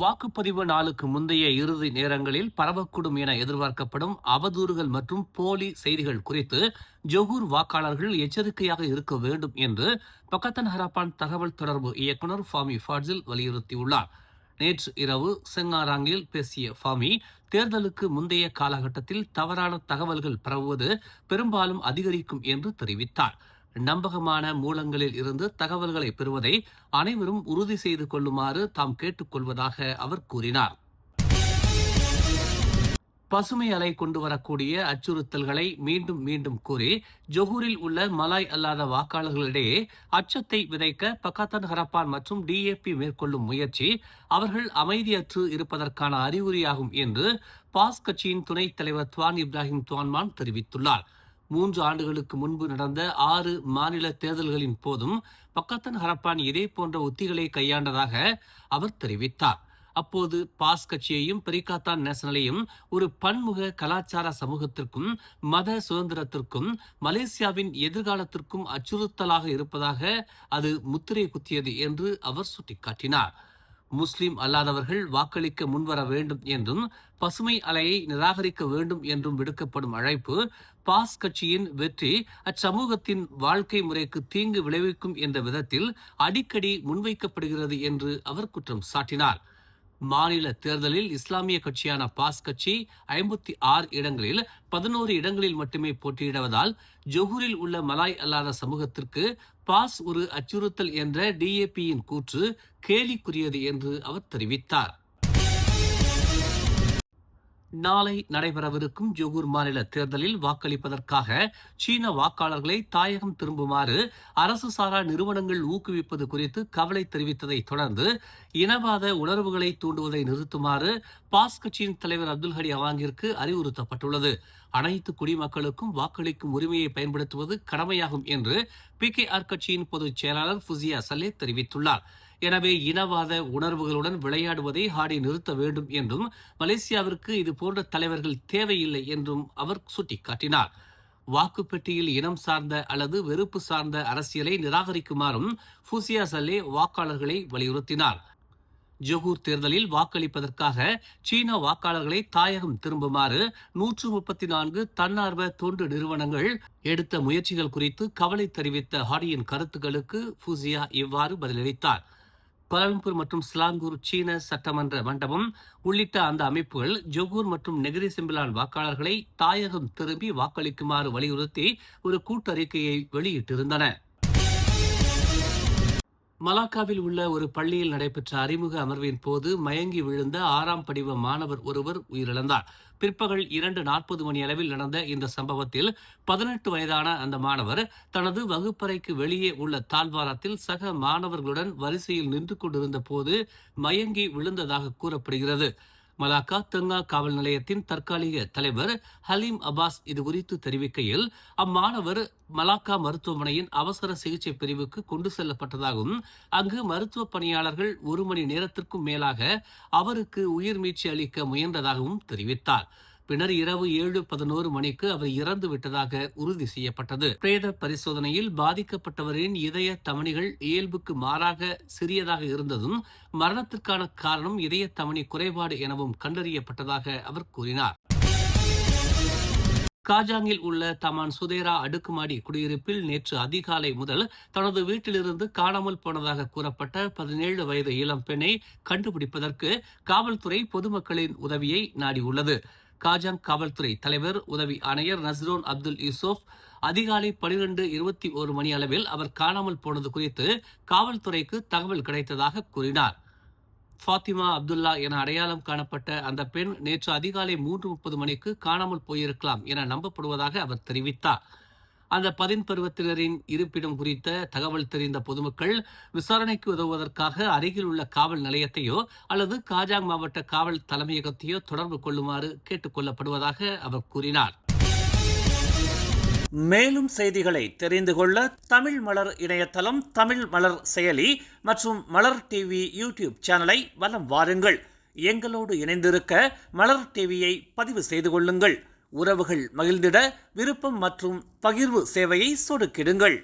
வாக்குப்பதிவு நாளுக்கு முந்தைய இறுதி நேரங்களில் பரவக்கூடும் என எதிர்பார்க்கப்படும் அவதூறுகள் மற்றும் போலி செய்திகள் குறித்து ஜொகூர் வாக்காளர்கள் எச்சரிக்கையாக இருக்க வேண்டும் என்று பக்கத்தன் ஹராப்பான் தகவல் தொடர்பு இயக்குநர் ஃபாமி ஃபாட்சில் வலியுறுத்தியுள்ளார். நேற்று இரவு செங்காராங்கில் பேசிய ஃபாமி, தேர்தலுக்கு முந்தைய காலகட்டத்தில் தவறான தகவல்கள் பரவுவது பெரும்பாலும் அதிகரிக்கும் என்று தெரிவித்தார். நம்பகமான மூலங்களில் இருந்து தகவல்களை பெறுவதை அனைவரும் உறுதி செய்து கொள்ளுமாறு தாம் கேட்டுக்கொள்வதாக அவர் கூறினார். பசுமை அலை கொண்டு வரக்கூடிய அச்சுறுத்தல்களை மீண்டும் மீண்டும் கூறி ஜொகூரில் உள்ள மலாய் அல்லாத வாக்காளர்களிடையே அச்சத்தை விதைக்க பக்காத்தன் ஹரப்பான் மற்றும் DAP மேற்கொள்ளும் முயற்சி அவர்கள் அமைதியற்று இருப்பதற்கான அறிகுறியாகும் என்று பாஸ் கட்சியின் துணைத் தலைவர் துவான் இப்ராஹிம் துவான்மான் தெரிவித்துள்ளார். 3 ஆண்டுகளுக்கு முன்பு நடந்த 6 மாநில தேர்தல்களின் போதும் பக்கத்தன் ஹரப்பான் இதே போன்ற உத்திகளை கையாண்டதாக அவர் தெரிவித்தார். அப்போது பாஸ் கட்சியையும் பெரிகாத்தான் நேஷனலையும் ஒரு பன்முக கலாச்சார சமூகத்திற்கும் மத சுதந்திரத்திற்கும் மலேசியாவின் எதிர்காலத்திற்கும் அச்சுறுத்தலாக இருப்பதாக அது முத்திரை குத்தியது என்று அவர் சுட்டிக்காட்டினார். முஸ்லிம் அல்லாதவர்கள் வாக்களிக்க முன்வர வேண்டும் என்றும் பசுமை அலையை நிராகரிக்க வேண்டும் என்றும் விடுக்கப்படும் அழைப்பு பாஸ் கட்சியின் வெற்றி அச்சமூகத்தின் வாழ்க்கை முறைக்கு தீங்கு விளைவிக்கும் என்ற விதத்தில் அடிக்கடி முன்வைக்கப்படுகிறது என்று அவர் குற்றம் சாட்டினார். மாநில தேர்தலில் இஸ்லாமிய கட்சியான பாஸ் கட்சி 56 இடங்களில் 11 இடங்களில் மட்டுமே போட்டியிடுவதால் ஜொகூரில் உள்ள மலாய் அல்லாத சமூகத்திற்கு பாஸ் ஒரு அச்சுறுத்தல் என்ற DAPயின் கூற்று கேலிக்குரியது என்று அவர் தெரிவித்தார். நாளை நடைபெறவிருக்கும் ஜொகூர் மாநில தேர்தலில் வாக்களிப்பதற்காக சீன வாக்காளர்களை தாயகம் திரும்புமாறு அரசு சாரா நிறுவனங்கள் ஊக்குவிப்பது குறித்து கவலை தெரிவித்ததை தொடர்ந்து இனவாத உணர்வுகளை தூண்டுவதை நிறுத்துமாறு பாஸ் கட்சியின் தலைவர் அப்துல் ஹடி அவாங்கிற்கு அறிவுறுத்தப்பட்டுள்ளது. அனைத்து குடிமக்களுக்கும் வாக்களிக்கும் உரிமையை பயன்படுத்துவது கடமையாகும் என்று PKR கட்சியின் பொதுச் செயலாளர் ஃபுசியா சலே தெரிவித்துள்ளார். எனவே இனவாத உணர்வுகளுடன் விளையாடுவதை ஹாடி நிறுத்த வேண்டும் என்றும் மலேசியாவிற்கு இது போன்ற தலைவர்கள் தேவையில்லை என்றும் அவர் சுட்டிக்காட்டினார். வாக்குப்பெட்டியில் இனம் சார்ந்த அல்லது வெறுப்பு சார்ந்த அரசியலை நிராகரிக்குமாறும் ஃபுசியா சலே வாக்காளர்களை வலியுறுத்தினார். ஜொகூர் தேர்தலில் வாக்களிப்பதற்காக சீன வாக்காளர்களை தாயகம் திரும்புமாறு 134 தன்னார்வ தொண்டு நிறுவனங்கள் எடுத்த முயற்சிகள் குறித்து கவலை தெரிவித்த ஹாடியின் கருத்துக்களுக்கு ஃபுசியா இவ்வாறு பதிலளித்தார். கோலாலம்பூர் மற்றும் ஸ்லாங்கூர் சீன சட்டமன்ற மண்டபம் உள்ளிட்ட அந்த அமைப்புகள் ஜொகூர் மற்றும் நெகிரி சிம்பிளான் வாக்காளர்களை தாயகம் திரும்பி வாக்களிக்குமாறு வலியுறுத்தி ஒரு கூட்டறிக்கையை வெளியிட்டிருந்தன. மலாக்காவில் உள்ள ஒரு பள்ளியில் நடைபெற்ற அறிமுக அமர்வின் போது மயங்கி விழுந்த 6ஆம் படிவ மாணவர் ஒருவர் உயிரிழந்தார். பிற்பகல் 2:40 மணி அளவில் நடந்த இந்த சம்பவத்தில் 18 வயதான அந்த மாணவர் தனது வகுப்பறைக்கு வெளியே உள்ள தாழ்வாரத்தில் சக மாணவர்களுடன் வரிசையில் நின்று கொண்டிருந்த போது மயங்கி விழுந்ததாக கூறப்படுகிறது. மலாக்கா தெங்கா காவல் நிலையத்தின் தற்காலிக தலைவர் ஹலீம் அப்பாஸ் இதுகுறித்து தெரிவிக்கையில், அம்மாணவர் மலாக்கா மருத்துவமனையின் அவசர சிகிச்சை பிரிவுக்கு கொண்டு செல்லப்பட்டதாகவும் அங்கு மருத்துவ பணியாளர்கள் 1 மணி நேரத்திற்கும் மேலாக அவருக்கு உயிர் மீட்சி அளிக்க முயன்றதாகவும் தெரிவித்தார். பின்னர் இரவு 7:11 மணிக்கு அவர் இறந்து விட்டதாக உறுதி செய்யப்பட்டது. பிரேத பரிசோதனையில் பாதிக்கப்பட்டவரின் இதய தமனிகள் இயல்புக்கு மாறாக சிறியதாக இருந்ததும் மரணத்திற்கான காரணம் இதய தமனி குறைபாடு எனவும் கண்டறியப்பட்டதாக அவர் கூறினார். காஜாங்கில் உள்ள தமான் சுதேரா அடுக்குமாடி குடியிருப்பில் நேற்று அதிகாலை முதல் தனது வீட்டிலிருந்து காணாமல் போனதாக கூறப்பட்ட 17 வயது இளம் பெண்ணை கண்டுபிடிப்பதற்கு காவல்துறை பொதுமக்களின் உதவியை நாடியுள்ளது. காஜாங் காவல்துறை தலைவர் உதவி ஆணையர் நஸ்ரோன் அப்துல் யூசுப் அதிகாலை 12:21 மணி அளவில் அவர் காணாமல் போனது குறித்து காவல்துறைக்கு தகவல் கிடைத்ததாக கூறினார். ஃபாத்திமா அப்துல்லா என அடையாளம் காணப்பட்ட அந்த பெண் நேற்று அதிகாலை 3:30 மணிக்கு காணாமல் போயிருக்கலாம் என நம்பப்படுவதாக அவர் தெரிவித்தார். அந்த 10 பருவத்தினரின் இருப்பிடம் குறித்த தகவல் தெரிந்த பொதுமக்கள் விசாரணைக்கு உதவுவதற்காக அருகில் உள்ள காவல் நிலையத்தையோ அல்லது காஜாங் மாவட்ட காவல் தலைமையகத்தையோ தொடர்பு கொள்ளுமாறு கேட்டுக் கொள்ளப்படுவதாக அவர் கூறினார். மேலும் செய்திகளை தெரிந்து கொள்ள தமிழ் மலர் இணையதளம், தமிழ் மலர் செயலி மற்றும் மலர் டிவி யூடியூப் சேனலை வலம் வாருங்கள். எங்களோடு இணைந்திருக்க மலர் டிவியை பதிவு செய்து கொள்ளுங்கள். உறவுகள் மகிழ்ந்திட விருப்பம் மற்றும் பகிர்வு சேவையை சொடுக்கிடுங்கள்.